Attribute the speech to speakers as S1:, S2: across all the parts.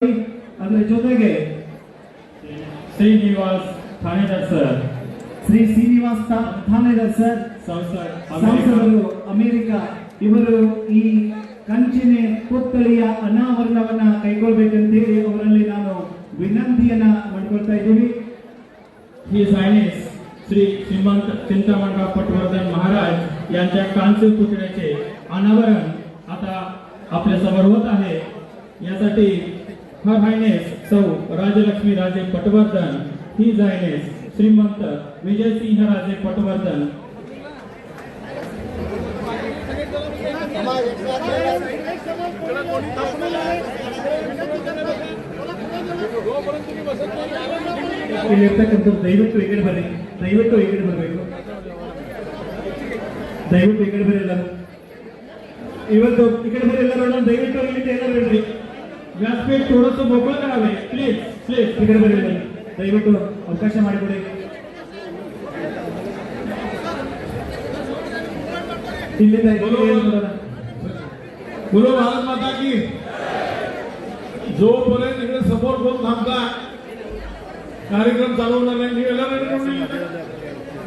S1: ಅದರ ಜೊತೆಗೆ
S2: Srinivas ಥಾನೇದಾರ್ sir,
S1: Shri Srinivas ಥಾನೇದಾರ್ sir, ಸಂಸದರು ಅಮೆರಿಕ, ಇವರು ಈ ಕಂಚಿನ ಪುತ್ಥಳಿಯ ಅನಾವರಣವನ್ನ ಕೈಗೊಳ್ಳಬೇಕಂತೇಳಿ ಅವರಲ್ಲಿ ನಾನು ವಿನಂತಿಯನ್ನ ಮಾಡ್ಕೊಳ್ತಾ ಇದ್ದೀವಿ.
S2: हिज हायनेस श्री श्रीमंत चिंतामणराव पटवर्धन महाराज यांच्या कांस्य पुतळ्याचे अनावरण आता आपल्या समोर होत आहे. यासाठी हर हायनेस सौ राजलक्ष्मी राजे पटवर्धन, हिज हायनेस श्रीमंत विजयसिंह राजे पटवर्धन
S1: ಇಲ್ಲಿರ್ತಕ್ಕಂಥ ದಯವಿಟ್ಟು ಈ ಕಡೆ ಬನ್ನಿ, ದಯವಿಟ್ಟು ಈ ಕಡೆ ಬರಬೇಕು, ದಯವಿಟ್ಟು ಈ ಕಡೆ ಬರಿ ಎಲ್ಲರೂ. ಇವತ್ತು ಈ ಕಡೆ ಬರಿ ಎಲ್ಲರೂ, ದಯವಿಟ್ಟು ಇಲ್ಲಿಂದ ಎಲ್ಲರೂ ಹೇಳ್ರಿ.
S2: व्यासपीठ थोडंसं मोकळं करावे प्लीज प्लीज.
S1: ಈ ಕಡೆ ಬರಿ ಎಲ್ಲರೂ, ದಯವಿಟ್ಟು ಅವಕಾಶ ಮಾಡಿಕೊಡಿ. ಇಲ್ಲಿಂದ
S3: बोलो भारत माता की. जोपर्यंत इकडे समोर कोण थांबता कार्यक्रम चालू होणार नाही.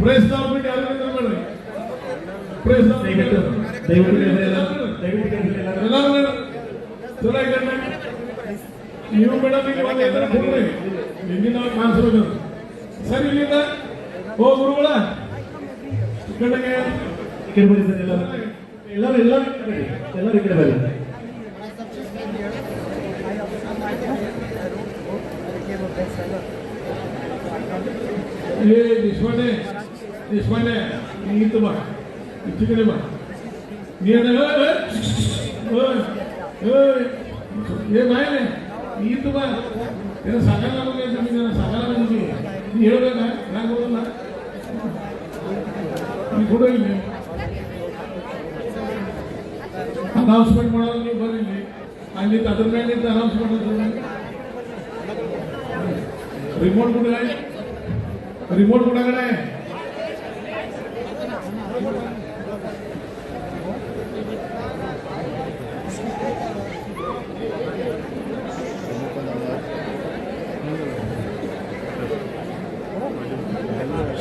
S3: प्रेस प्रेस
S1: ದಯವಿಟ್ಟು ದಯವಿಟ್ಟು ಈ ಕಡೆ ಬರಿ ಎಲ್ಲರೂ, ದಯವಿಟ್ಟು ಈ ಕಡೆ ಬರಿ ಎಲ್ಲರೂ.
S3: चला इकडे ನೀವು ಮೇಡಮ್ ಹಿಂದಿನ ಕಾಣಿಸ್ಬೇಕು ಸರ್. ಇಲ್ಲಿಂದ ಓ ಗುರುಗಳ ಈ ಕಡೆಗೆ
S1: ಈ ಕಡೆ ಬರಿ ಸರ್, ಎಲ್ಲರೂ ಎಲ್ಲರೂ ಎಲ್ಲರೂ ಎಲ್ಲರೂ ಈ ಕಡೆ ಬರಿ.
S3: हे देशपांडे देशपांडे मी इथं बघ, इकडे बघ. मी हे नाही मी इथं बघ. त्याला सांगायला नको यायचं, मी त्याला सांगायला पाहिजे. मी हे काय बोलू ना, मी कुठं गेले अनाउन्समेंट म्हणून मी बघितली आणि तातडीने अनाउन्समेंट रिमोट कुठे आहे, रिमोट कुणाकडे आहे.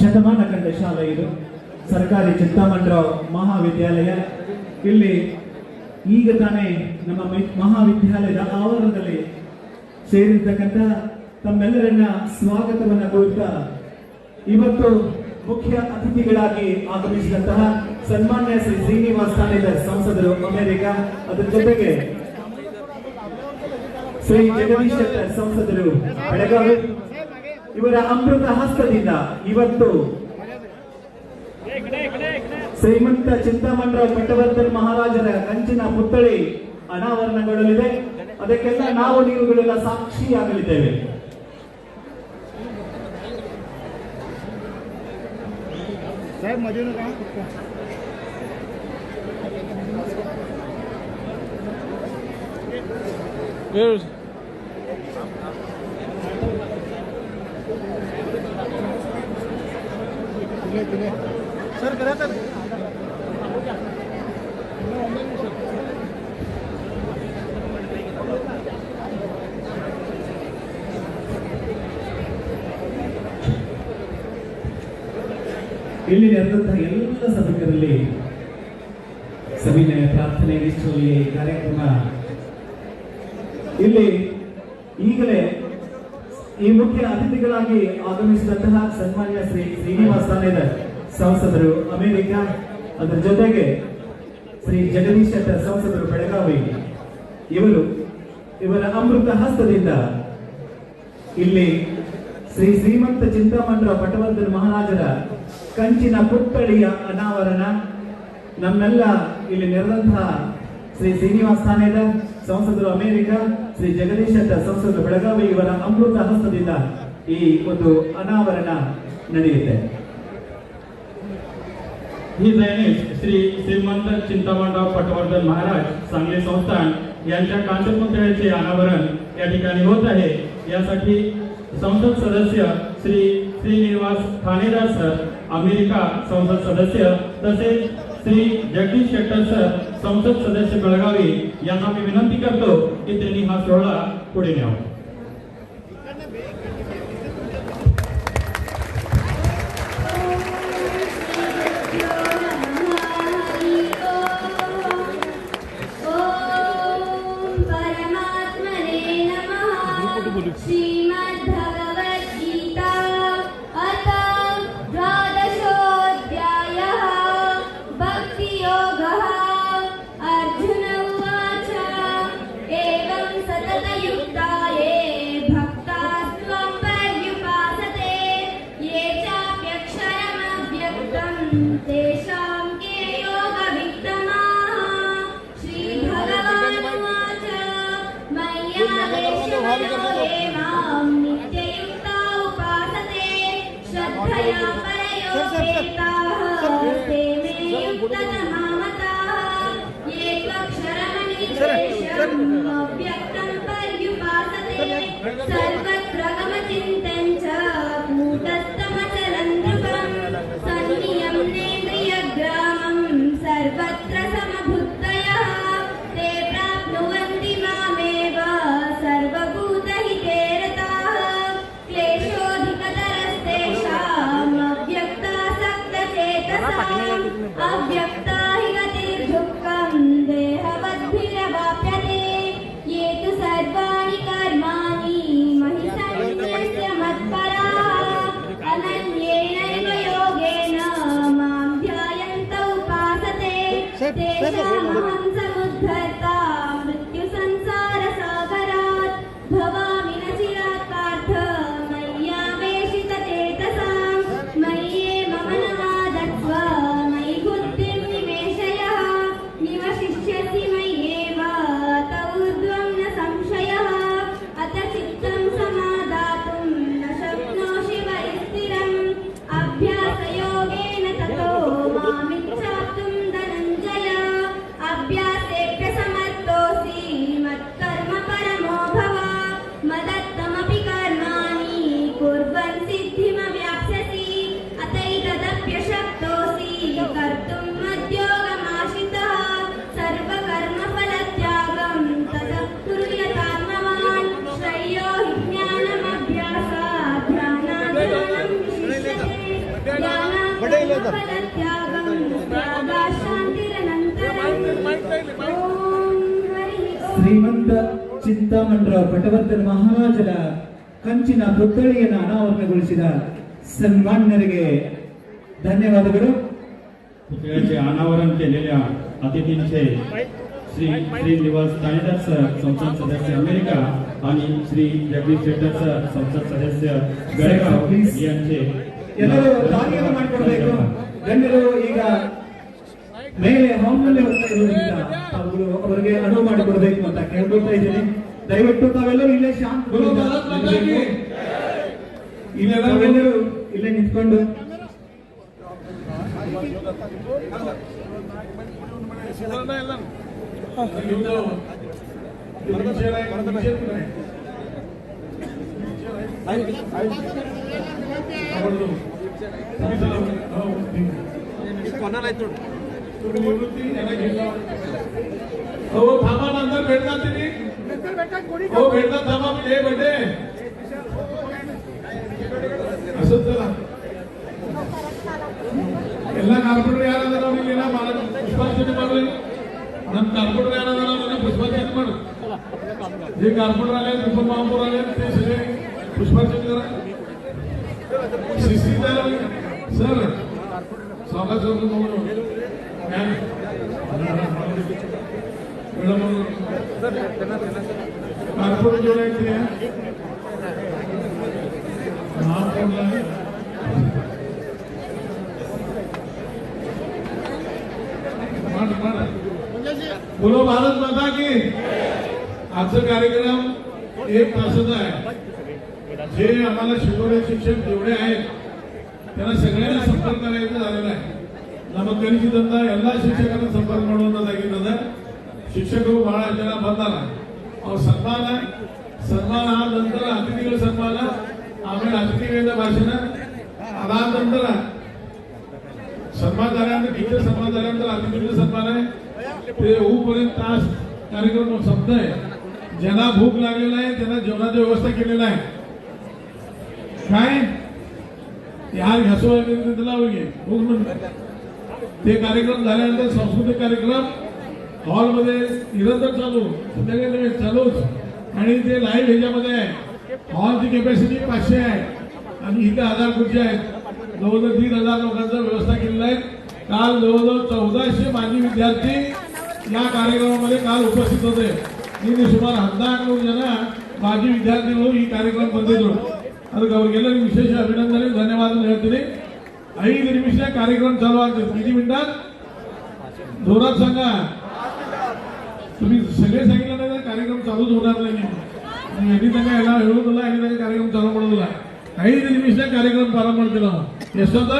S1: ಶತಮಾನ ಕಂಡ ಶಾಲೆ ಇದು, ಸರ್ಕಾರಿ ಚಿಂತಾಮಣರಾವ್ ಮಹಾವಿದ್ಯಾಲಯ. ಇಲ್ಲಿ ಈಗ ತಾನೇ ನಮ್ಮ ಮಹಾವಿದ್ಯಾಲಯದ ಆವರಣದಲ್ಲಿ ಸೇರಿರ್ತಕ್ಕಂಥ ತಮ್ಮೆಲ್ಲರನ್ನ ಸ್ವಾಗತವನ್ನ ಕೋರುತ್ತಾ ಇವತ್ತು ಮುಖ್ಯ ಅತಿಥಿಗಳಾಗಿ ಆಗಮಿಸಿದಂತಹ ಸನ್ಮಾನ್ಯ ಶ್ರೀ ಶ್ರೀನಿವಾಸ್ ಥಾನೇದಾರ್ ಸಂಸದರು ಅಮೆರಿಕ, ಅದರ ಜೊತೆಗೆ ಶ್ರೀ ಜಗದೀಶ್ ಶೆಟ್ಟರ್ ಸಂಸದರು ಬೆಳಗಾವಿ, ಇವರ ಅಮೃತ ಹಸ್ತದಿಂದ ಇವತ್ತು ಶ್ರೀಮಂತ ಚಿಂತಾಮಣರಾವ್ ಪಟವರ್ಧನ್ ಮಹಾರಾಜರ ಕಂಚಿನ ಪುತ್ಥಳಿ ಅನಾವರಣಗೊಳ್ಳಲಿದೆ. ಅದಕ್ಕೆಲ್ಲ ನಾವು ನೀವುಗಳೆಲ್ಲ ಸಾಕ್ಷಿಯಾಗಲಿದ್ದೇವೆ.
S3: सर करा तर
S1: ಇಲ್ಲಿ ನಡೆದಂತಹ ಎಲ್ಲ ಸಭೆಗಳಲ್ಲಿ ಸವಿನಯ ಪ್ರಾರ್ಥನೆ ನಿಷ್ಠೆಯಲ್ಲಿ ಕಾರ್ಯಕ್ರಮ. ಇಲ್ಲಿ ಈಗಲೇ ಈ ಮುಖ್ಯ ಅತಿಥಿಗಳಾಗಿ ಆಗಮಿಸಿದಂತಹ ಸನ್ಮಾನ್ಯ ಶ್ರೀ ಶ್ರೀನಿವಾಸ್ ಥಾನೇದಾರ್ ಸಂಸದರು ಅಮೆರಿಕ, ಅದರ ಜೊತೆಗೆ ಶ್ರೀ ಜಗದೀಶ್ ಶೆಟ್ಟರ್ ಸಂಸದರು ಬೆಳಗಾವಿ, ಇವರ ಅಮೃತ ಹಸ್ತದಿಂದ ಇಲ್ಲಿ ಶ್ರೀ ಶ್ರೀಮಂತ ಚಿಂತಾಮಣರಾವ್ ಪಟವರ್ಧನ್ ಮಹಾರಾಜರ ಕಂಚಿನ ಪುತ್ಥಳಿಯ ಅನಾವರಣ. ನಮ್ಮೆಲ್ಲ ಇಲ್ಲಿ ನೆರೆದಂತಹ ಶ್ರೀ ಶ್ರೀನಿವಾಸ್ ಥಾನೇದಾರ್ ಸಂಸದರು ಅಮೆರಿಕ, ಶ್ರೀ ಜಗದೀಶ್ ಶೆಟ್ಟರ್ ಸಂಸದರು ಬೆಳಗಾವಿ, ಇವರ ಅಮೃತ ಹಸ್ತದಿಂದ ಈ ಒಂದು ಅನಾವರಣ ನಡೆಯುತ್ತೆ.
S2: हिज हायनेस श्री श्रीमंत चिंतामणराव पटवर्धन महाराज सांगली संस्थान यांच्या कांस्य पुतळ्याचे अनावरण या ठिकाणी होत आहे. यासाठी संसद सदस्य श्री श्रीनिवास थानेदार सर अमेरिका संसद सदस्य, तसेच श्री जगदीश शेट्टर सर संसद सदस्य बेळगावी यांना मी विनंती करतो की त्यांनी हा सोहळा पुढे न्यावं.
S4: श्रीमद्भगवद्गीता अथ द्वादशोऽध्यायः भक्तियोगः। अर्जुन उवाच एवं सततयुक्ता ये भक्तास्त्वं पर्युपासते ये चाप्यक्षरमव्यक्तं तेषां के योगवित्तमाः। श्रीभगवानुवाच मय्यावेशमनो ये मां नित्ययुक्ता उपासते श्रद्धया परयोपेताः ते मे युक्ततमा मताः। ये त्वक्षरमनिर्देशम् अव्यक्तं पर्युपासते सर्वत्र गमचिन्तं च कूटस्थमचलं नृपम् सन्नियम्नेन्द्रियग्रामं सर्वत्र समबुद्धयः ते प्राप्नुवन्ति मामेव सर्वभूतहिते रताः। क्लेशोऽधिकतरस्तेषाम् अव्यक्तासक्तचेतसाम् अव्यक्ता हि गतिर्दुःखं देहवद्भिरवाप्यते। ये तु सर्वाणि कर्माणि मयि सन्न्यस्य मत्पराः अनन्येनैव योगेन मां ध्यायन्त उपासते तेषामहं समुद्धर्ता मृत्युसंसारसागरात् भवामि न चिरात् पार्थ मय्यावेशितचेतसाम्। मय्येव मनमादत्स्व मयि बुद्धिं निवेशयः निवशिष्यसि मय्येव तव ऊर्ध्वं न संशयः। अथ चित्तं समादातुं न शक्नोषि वरिस्थिरम् अभ्यासयोगेन ततो मामिच्छाप्तुं धनञ्जय। अभ्यासेऽप्यसमर्थोऽसि मत्कर्म परमो भव मदत्तमपि कर्माणि कुर्वन् सिद्धिमवाप्स्यसि। अतैतदप्यशक्तोऽसि कर्तुं मद्योगमाश्रितः सर्वकर्मफलत्यागं ततः कुरु यथात्मवान्। श्रेयो हि ज्ञानमभ्यासात् ध्यानात् विशिष्यते ज्ञानात् कर्मफलत्यागं त्यागात् शान्तिरनन्तरम्।
S1: ಶ್ರೀಮಂತ ಚಿಂತಾಮಣರಾವ್ ಪಟವರ್ಧನ್ ಮಹಾರಾಜರ ಕಂಚಿನ ಪುತ್ಥಳಿಯನ್ನು ಅನಾವರಣಗೊಳಿಸಿದ ಸನ್ಮಾನ್ಯರಿಗೆ ಧನ್ಯವಾದಗಳು.
S2: पुतळ्याचे अनावरण केलेल्या अतिथींचे श्री श्रीनिवास दाणेदार सर संसद सदस्य अमेरिका आणि श्री जगदीश शेट्टर सर संसद सदस्य गळेगाव यांचे
S1: ಎಲ್ಲರೂ ದಾರಿಯನ್ನು ಮಾಡಿಕೊಡ್ಬೇಕು. ಗಣ್ಯರು ಈಗ ಮೇಲೆ ಹಾಲ್ನಲ್ಲಿ ಹೋಗ್ತಾ ಇರೋದ್ರಿಂದ ತಾವುಗಳು ಅವರಿಗೆ ಅನುವು ಮಾಡಿಕೊಡ್ಬೇಕು ಅಂತ ಕೇಳ್ಕೊಳ್ತಾ ಇದ್ದೀನಿ. ದಯವಿಟ್ಟು ತಾವೆಲ್ಲರೂ ಇಲ್ಲೇ ಶಾಂತಗೊಳ್ಳಿ. ತಾವೆಲ್ಲರೂ ಇಲ್ಲೇ ನಿಂತ್ಕೊಂಡು
S3: हो थांबा नंतर भेटतात तुम्ही हो भेटतात थांबा मी हे भेटे असंच चला ಎಲ್ಲ ಕಾರ್ಪೊರೇಟರ್ ಯಾರಾದರೂ ಇಲ್ಲ ಪುಷ್ಪಾರ್ಚನೆ ಮಾಡ್ರಿ ನಮ್ಮ ಕಾರ್ಪೊರೇಟರ್ ಯಾರಾದರೂ ಪುಷ್ಪಾರ್ಚನೆ ಮಾಡು जे ಕಾರ್ಪೊರೇಟರ್ आले विपुल महापौर आले ते सगळे पुष्पार्चने करा शिस्तीदार सर स्वागत करतो कार्पोरेट जोडायचे बोलो भारत माता की. आजचा कार्यक्रम 1 तासाचा आहे. जे आम्हाला शिकवणारे शिक्षक जेवढे आहेत त्यांना सगळ्यांना संपर्क करायचा झालेला आहे. ನಮ್ಮ ಕಲಿಸಿದಂತ ಎಲ್ಲ ಶಿಕ್ಷಕರ ಸಂಪರ್ಕ ಮಾಡುವಂತದ್ದಾಗಿರ್ತದೆ. ಶಿಕ್ಷಕರು ಬಹಳ ಜನ ಬಂದಾರ. ಅವ್ರ ಸನ್ಮಾನ ಆದ ನಂತರ ಅತಿಥಿಗಳ ಸನ್ಮಾನ, ಆಮೇಲೆ ಅತಿಥಿಗಳಿಂದ ಭಾಷಣ, ಅದಾದ ನಂತರ सन्मान झाल्यानंतर टीचर सन्मान झाल्यानंतर अतिथींचा सन्मान आहे. ते होऊपर्यंत तास कार्यक्रम संपत आहे. ज्यांना भूक लागलेला आहे त्यांना जेवणाची व्यवस्था केलेला आहे. काय यार घासवा त्याला भूक म्हणून ते कार्यक्रम झाल्यानंतर सांस्कृतिक कार्यक्रम हॉलमध्ये निरंतर चालू, संध्याकाळी चालूच. आणि ते लाईव्ह ह्याच्यामध्ये आहे. हॉलची कॅपॅसिटी 500 आहे आणि इथे 1000 खुर्च्या आहेत. जवळजवळ 3000 लोकांचा व्यवस्था केलेला आहे. काल जवळजवळ 1400 माजी विद्यार्थी या कार्यक्रमामध्ये काल उपस्थित होते. मी सुमार 1000 जण माजी विद्यार्थी म्हणून ही कार्यक्रम बंदितो. आता गेल्या विशेष अभिनंदन धन्यवाद मिळते. 5 निमिषात कार्यक्रम चालू आहे. किती मिनिटात जोरात सांगा. तुम्ही सगळे सांगितलं नाही तर कार्यक्रम चालूच होणार नाही. यांनी त्यांना याला हळू दिला आणि त्यांनी कार्यक्रम चालू म्हणून दिला. 5 निमिषात कार्यक्रम प्रारंभ केला. यशवंत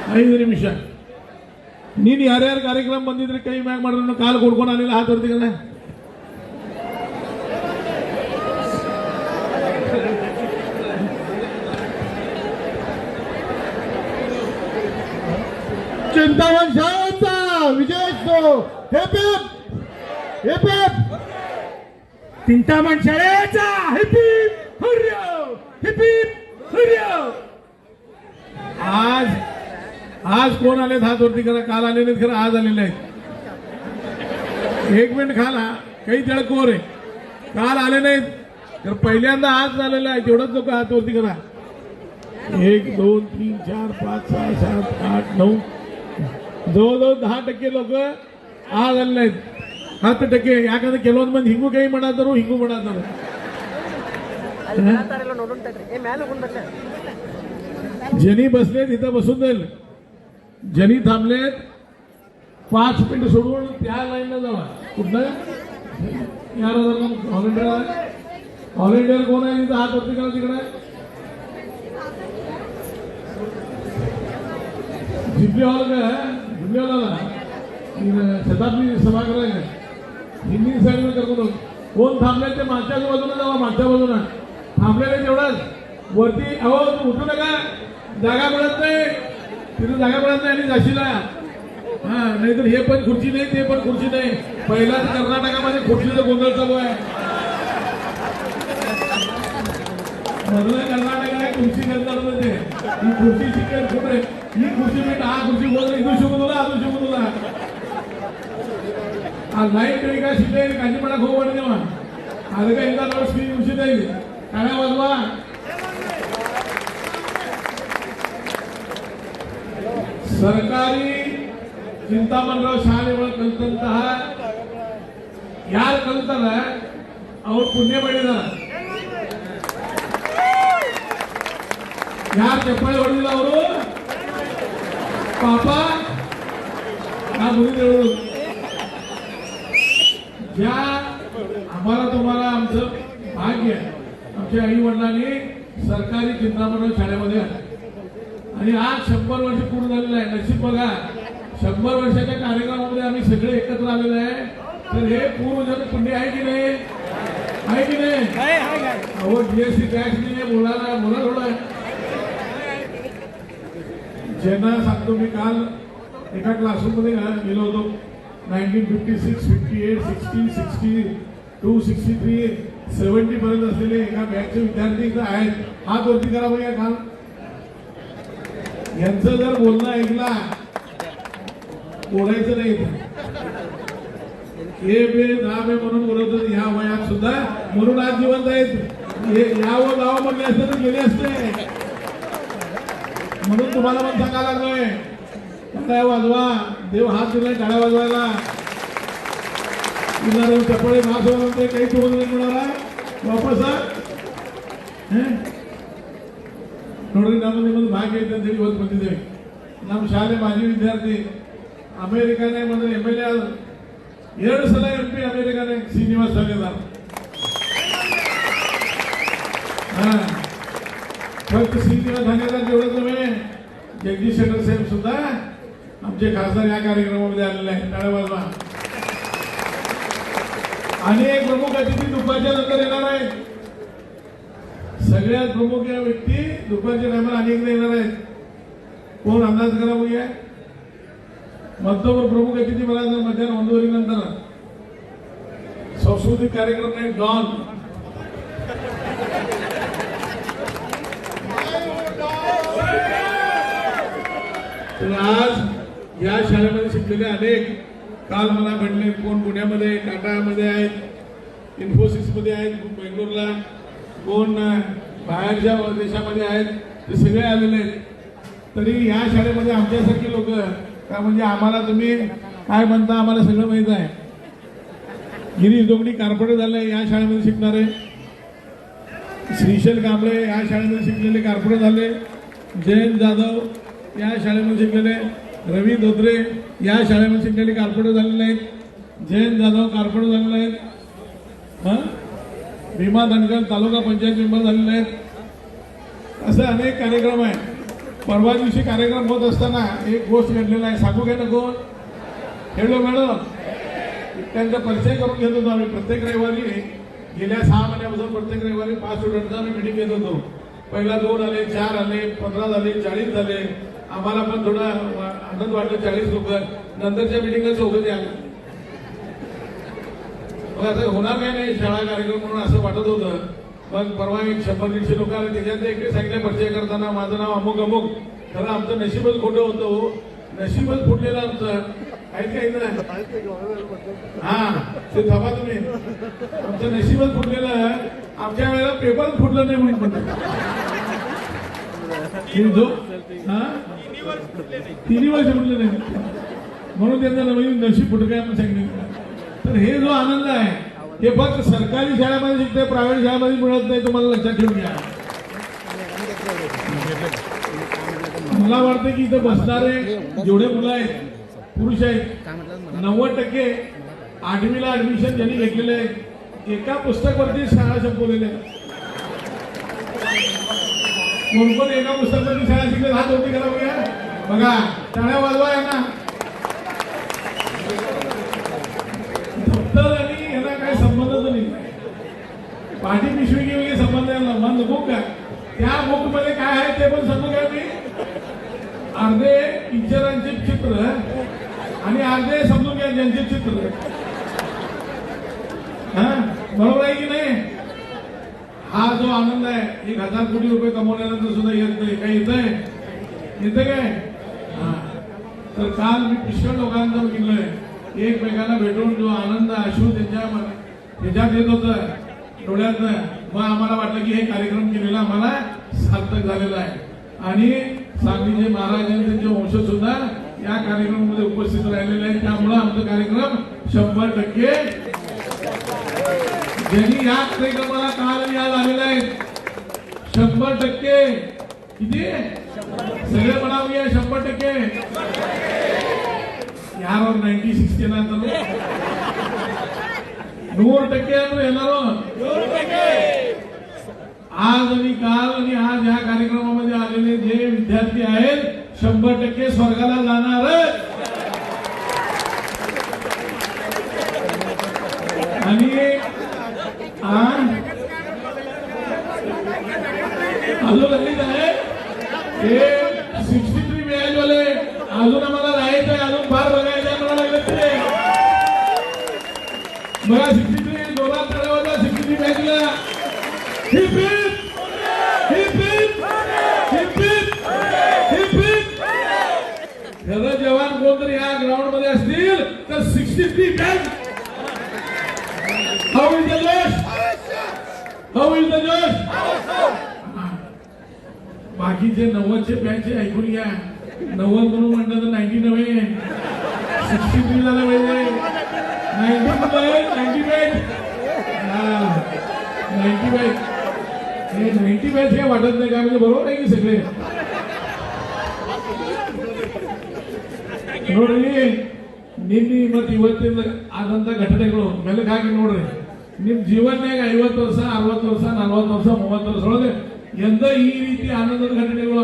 S3: 5 निमिषात नीन यार कार्यक्रम बंदी तरी काही मॅग मारलं. काल कोण आलेला हात वरती का
S5: चिंतामण शाळेचा विजय असतो.
S2: चिंतामण शाळेचा हिपी हुर्य हिपी हुर्य.
S3: आज कोण आलेत हात वरती करा. काल आले नाहीत खरं, आज आलेले आहेत. 1 मिनिट खाला काही त्याला कोर आहे. काल आले नाहीत तर पहिल्यांदा आज झालेलं आहे. तेवढंच लोक हात वरती करा. 1 2 3 4 5 6 7 8 9 जवळजवळ 10% लोक आज आलेले आहेत. 10% ಯಾಕಂದ್ರೆ ಕೆಲವೊಂದು ಮಂದಿ ಹಿಂಗೂ ಕೈ ಮಾಡಾದರು ಹಿಂಗೂ ಮಾಡಾದರು. ज्यांनी बसलेत इथं बसून जाईल. ज्यांनी थांबलेत 5 मिनिट सोडून त्या लाईनला जावा. कुठलं यार व्हॉलेंटियर कोण आहे तिथं हात वरती करा. तिकडे जिबली हॉल का जिबली हॉलला शताब्दी सभागृह आहे. हिंदी साईडला करतो. कोण थांबले ते मागच्याच बाजूला जावा. मागच्या बाजूला थांबलेले तेवढंच वरती. अहो उठू नका, जागा मिळत नाही तिथे. जागा मिळत नाही आणि जाशीला. हा नाहीतर हे पण खुर्ची नाही ते पण खुर्ची नाही. पहिलाच कर्नाटकामध्ये खुर्चीचा गोंधळ चालू आहे. मधलं कर्नाटक आहे खुर्ची कर्नाटकमध्ये. ही खुर्ची शिकेल कुठे. ही खुर्ची भेट हा खुर्ची बोल इथून शिकू तुला अजून शिकू तुला. लाईट तरी काय शिकेल काही म्हणा खूप वाटत तेव्हा आलं का एकदा नोट स्क्रीन उशीर जाईल. काय वाजवा. ಸರ್ಕಾರಿ ಚಿಂತಾಮಣರಾವ್ ಶಾಲೆಗಳು ಕಲಿತಂತಹ ಯಾರು ಕಲಿತಾರ ಅವ್ರು ಪುಣ್ಯ ಮಾಡಿದಾರ. ಯಾರು ಚಪ್ಪಾಳೆ ಹೊಡೆದಿಲ್ಲ ಅವರು ಪಾಪ ನಾ मुली ज्या आम्हाला तुम्हाला आमचं भाग्य आमच्या आई वडिलांनी सरकारी चिंतामणराव शाळेमध्ये आणि आज 100 वर्ष पूर्ण झालेलं आहे. नशीब बघा 100 वर्षाच्या कार्यक्रमामध्ये आम्ही सगळे एकत्र आलेलो आहे. तर हे पूर्वजन पुण्य आहे की नाही. आहे की नाही. अहो जीएसटी टॅक्स नाही बोलायला बोला थोडं. ज्यांना सांगतो मी काल एका क्लासरूम मध्ये गेलो होतो. 1956, 58, 60, 62, 63, 70 पर्यंत असलेले एका बॅचचे विद्यार्थी इथं आहेत. हात वरती करा बघा. काल यांचं जर बोलणं ऐकला बोलायचं नाही. हे बे नाम आहे म्हणून बोलत होते. ह्या वयात सुद्धा म्हणून आज जिवंत आहेत. यावं गावं म्हणले असते तर गेले असते. म्हणून तुम्हाला पण सांगायला लागलोय टाळ्या वाजवा. देव हात दिलाय टाळ्या वाजवायला. चपळे मासवते काही तुम्हाला मिळाला वापस ನೋಡಿ ನಮ್ಮಲ್ಲಿ ಭಾಗ್ಯ ಐತೆ ಅಂತ ಹೇಳಿ ಇವತ್ತು ಬಂದಿದ್ದೇವೆ. ನಮ್ಮ ಶಾಲೆ ಮಾಜಿ ವಿದ್ಯಾರ್ಥಿ ಅಮೆರಿಕಾನೇ ಬಂದ್ರೆ MLA ಆದ 2 ಸಲ MP ಅಮೆರಿಕಾನೇ ಶ್ರೀನಿವಾಸ್ ಆಗಿದ್ದಾರೆ. फक्त श्रीनिवास झालेला तेवढंच नव्हे जगदीश शेट्टर साहेब सुद्धा आमचे खासदार या कार्यक्रमामध्ये आलेले आहेत. टाळ्या वाजवा. अनेक प्रमुख अतिथी दुपारच्या नंतर येणार आहेत. सगळ्यात प्रमुख या व्यक्ती दुपारच्या टायमाला अनेक येणार आहेत. कोण अंदाज करा बघूया. मध्य प्रमुख अतिथी मला मध्याह्न 1 नंतर सांस्कृतिक कार्यक्रम नाही डॉन तर आज या शाळेमध्ये शिकलेले अनेक काल मला भेटले कोण पुण्यामध्ये टाटामध्ये आहेत इन्फोसिस मध्ये आहेत बेंगलोरला कोण बाहेरच्या देशामध्ये आहेत ते सगळे आलेले आहेत तरी या शाळेमध्ये आमच्यासारखी लोक का म्हणजे आम्हाला तुम्ही काय म्हणता आम्हाला सगळं माहित आहे गिरीश दोगडी कार्पोरेट झाले या शाळेमध्ये शिकणारे श्रीशैल कांबळे या शाळेमध्ये शिकलेले कार्पोरेट झाले जयंत जाधव या शाळेमध्ये शिकलेले रवी धोत्रे या शाळेमध्ये शिकलेले कार्पोरेट झालेले आहेत जयंत जाधव कार्पोरेट झालेले आहेत भीमा धनगर तालुका पंचायत मेंबर झालेले आहेत असे अनेक कार्यक्रम आहे परवा दिवशी कार्यक्रम होत असताना एक गोष्ट घडलेला आहे सांगू काय नको हॅलो मॅडम त्यांचा परिचय करून घेत होतो आम्ही प्रत्येक रविवारी गेल्या 6 महिन्यापासून प्रत्येक रविवारी 5 स्टुडंटचा आम्ही मिटिंग घेत होतो पहिला 2 आले 4 आले 15 झाले 40 झाले आम्हाला पण थोडा आनंद वाटला 40 लोक नंतरच्या मिटिंगला 14 आले मग असं होणार नाही शाळा कार्यक्रम म्हणून असं वाटत होतं मग परवा एक 100-150 लोक आले त्याच्यात एकटे सांगितले परिचय करताना माझं नाव अमुक अमुक खरं आमचं नशीबच खोटं होतं नशीबच फुटलेलं आमचं ऐकायचं हा ते थांबा तुम्ही आमचं नशीबच फुटलेलं आमच्या वेळेला पेपरच फुटलं नाही म्हणून तिन्ही वर्ष फुटले नाही म्हणून त्यांचं नवीन नशीब फुट काय आपण सांगितलं तर हे जो आनंद आहे हे फक्त सरकारी शाळेमध्ये शिकते प्रायव्हेट शाळेमध्ये मिळत नाही तुम्हाला लक्षात ठेवून घ्या मला वाटतं की इथं बसणारे जेवढे मुलं आहेत पुरुष आहेत 90% 8वीला ऍडमिशन ज्यांनी घेतलेले आहेत एका पुस्तकावरती शाळा संपवलेल्या कोण एका पुस्तकावरती शाळा शिकले हात होती करा बघा टाळ्या वाजवा आहे ना दप्तर आणि याला काही संबंधच नाही पाठी पिशवी घेऊन संबंध आहे बुक का त्या बुक मध्ये काय आहे ते पण सांगू काय मी अर्धे टीचरांचे चित्र आणि अर्धे समजून घ्या ज्यांचे चित्र बरोबर आहे की नाही हा जो आनंद आहे 1000 कोटी रुपये कमवल्यानंतर सुद्धा येत नाही काही येतंय काय तर काल मी पुष्कळ लोकांचं बघितलंय एकमेकांना भेटून जो आनंद अश्रू त्याच्यात येत होत डोळ्यात मग आम्हाला वाटलं की हे कार्यक्रम केलेला आम्हाला सार्थक झालेला आहे आणि सांगलीचे महाराज आणि त्यांचे वंशज सुद्धा या कार्यक्रमामध्ये उपस्थित राहिलेले आहेत त्यामुळे आमचा कार्यक्रम 100% ज्यांनी या कार्यक्रमाला काल आणि आज आलेले आहेत 100% किती सगळे म्हणावूया 100% यावर 90-60 ना तर 100% येणार आज आणि काल आणि आज या कार्यक्रमामध्ये आलेले जे विद्यार्थी आहेत 100% स्वर्गाला जाणार आणि अजून आहे हे 63 मॅच वाले अजून आम्हाला राहायचंय अजून फार बघायचंय मला लागलं ते बघा 63 जोरात चढवला 63 मॅचला खरं जवान कोण तर या ग्राउंड मध्ये असतील तर 63 मॅच हाऊ इज द जोश हाऊ इज द जोश बाकीचे 90चे मॅच ऐकून घ्या 90 म्हणून म्हटलं तर 90 नव्हे 63 झालं पाहिजे 90 मॅच काय वाटत नाही का म्हणजे बरोबर आहे की सगळे ನೋಡ್ರಿ ನಿನ್ನೆ ಮತ್ತು ಇವತ್ತಿನ ಆದಂತ ಘಟನೆಗಳು ಮೆಲುಕಾಗಿ ನೋಡ್ರಿ ನಿಮ್ ಜೀವನದಾಗ 50 ವರ್ಷ 60 ವರ್ಷ 40 ವರ್ಷ 30 ವರ್ಷ ಒಳಗೆ ಎಂದ ಈ ರೀತಿ ಆನಂದದ ಘಟನೆಗಳು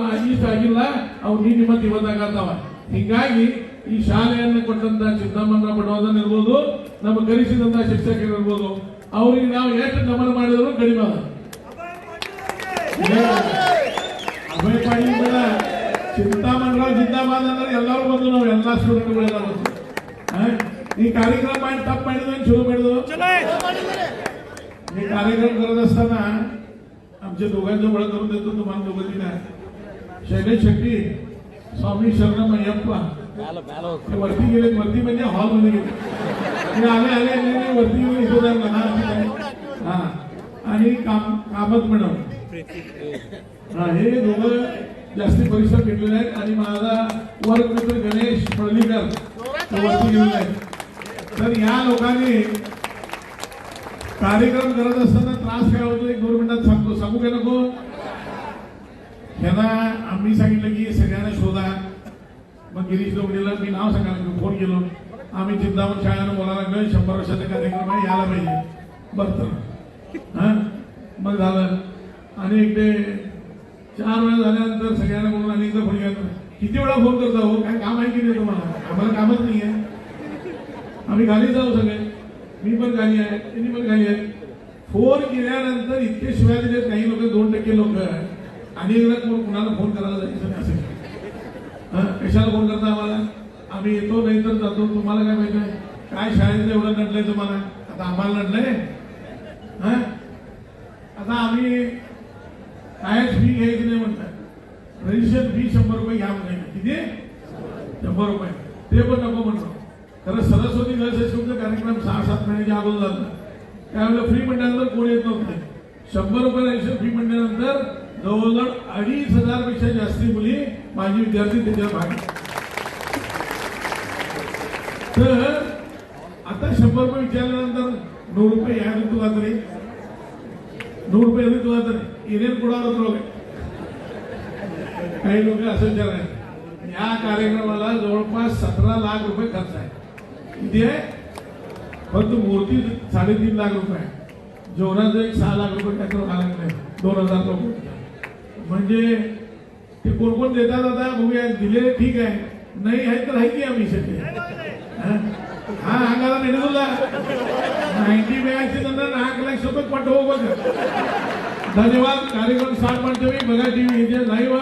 S3: ಆಗಿಲ್ಲ ಅವು ನಿನ್ನೆ ಮತ್ತು ಇವತ್ತಾಗತ್ತಾವ ಹೀಗಾಗಿ ಈ ಶಾಲೆಯನ್ನು ಕೊಟ್ಟಂತ ಸಿದ್ದರಾಮಯ್ಯ ಪಟವರ್ಧನ್ ಇರ್ಬೋದು ನಮ್ಮ ಕಲಿಸಿದಂತ ಶಿಕ್ಷಕರು ಇರ್ಬೋದು ಅವರಿಗೆ ನಾವು ಎಷ್ಟು ಗಮನ ಮಾಡಿದ್ರು ಕಡಿಮೆ ಅದ ಅಭಯ ಪಾಟೀಲ್ ಬೇಡ ಚಿಂತಾಮಣರಾವ್ ಜಿಂದಾಬಾದ್ ಅಂದ್ರೆ ಎಲ್ಲರೂ ಬಂದು ನಾವು ಎಲ್ಲಾ ಸ್ಟೂಡೆಂಟ್ಗಳೆಲ್ಲ ಬಂದು ಈ ಕಾರ್ಯಕ್ರಮ ಮಾಡಿ ತಪ್ಪು ಮಾಡಿದ್ರು ಚಲೋ ಮಾಡಿದ್ರು हे कार्यक्रम करत असताना आमच्या दोघांचं ओळख करून देतो तुम्हाला दोघांना शैलेश शेट्टी स्वामी शरणम अय्यप्पा ते वरती गेले वरती म्हणजे हॉल मध्ये गेले ते आले आले आले वरती गेले हा आणि कामत मॅडम हा हे दोघं जास्ती परिश्रम घेतलेले आहेत आणि माझा वर्ग मित्र गणेश पळलीकर तो वरती गेलेला आहे तर या लोकांनी कार्यक्रम करत असताना त्रास काय होतो एक 2 मिनिटात सांगू का नको ह्यांना आम्ही सांगितलं की सगळ्यांना शोधा मग गिरीश डोंगरेला मी नाव सांगायला फोन केलो आम्ही चिंतामण शाळेनं बोलायला लागलो 100 वर्षाचा कार्यक्रम आहे यायला पाहिजे बरं हा मग झालं आणि एक ते 4 वेळा झाल्यानंतर सगळ्यांना बोलून आणि एकदा फोन केला किती वेळा फोन करता हो काय काम आहे की नाही तुम्हाला आम्हाला कामच नाही आहे आम्ही खाली जाऊ सगळे मी पण खाली आहे त्यांनी पण खाली आहे फोन केल्यानंतर इतके शिवाय दिले काही लोक 2% लोक आणि एकदा कोण कुणाला फोन करायला जायचं नाही असं कशाला फोन करता आम्हाला आम्ही येतो नाही तर जातो तुम्हाला काय माहिती आहे काय शाळेत एवढं नडलंय तुम्हाला आता आम्हाला नडलंय आता आम्ही कायच फी घ्यायची नाही म्हणतात रजिस्ट्रेशन फी 100 रुपये घ्या म्हणजे किती 100 रुपये ते पण नको म्हणतो खरं सरस्वती गर्ल्स हायस्कूलचा कार्यक्रम 6-7 महिन्याच्या अगोदर झाला त्यावेळेला फ्री म्हणल्यानंतर कोण येत नव्हते 100 रुपये रजिस्ट्रेशन फी म्हणल्यानंतर जवळजवळ 2,500 पेक्षा जास्ती मुली माझी विद्यार्थी त्याच्या भाग तर आता 100 रुपये विचारल्यानंतर 9 रुपये या तुला तरी 9 रुपये तुला तरी येणे कुणाला लोक काही लोक असं विचार आहे या कार्यक्रमाला जवळपास 17 लाख रुपये खर्च आहे किती आहे फक्त मूर्ती 3.5 लाख रुपये जेवणाचं एक 6 लाख रुपये त्याचं व्हायला लागले 2,000 लोक म्हणजे ते कोण कोण देतात आता बघूया दिले ठीक आहे नाही आहे तर आहे की आम्ही शक्य हा अंगाला नेणे तुला 90 बॅगचे नंतर 8 लाख रुपये पट हो बघ धन्यवाद कार्यक्रम 60 म्हणतो मी बघा टीव्ही लाईव्ह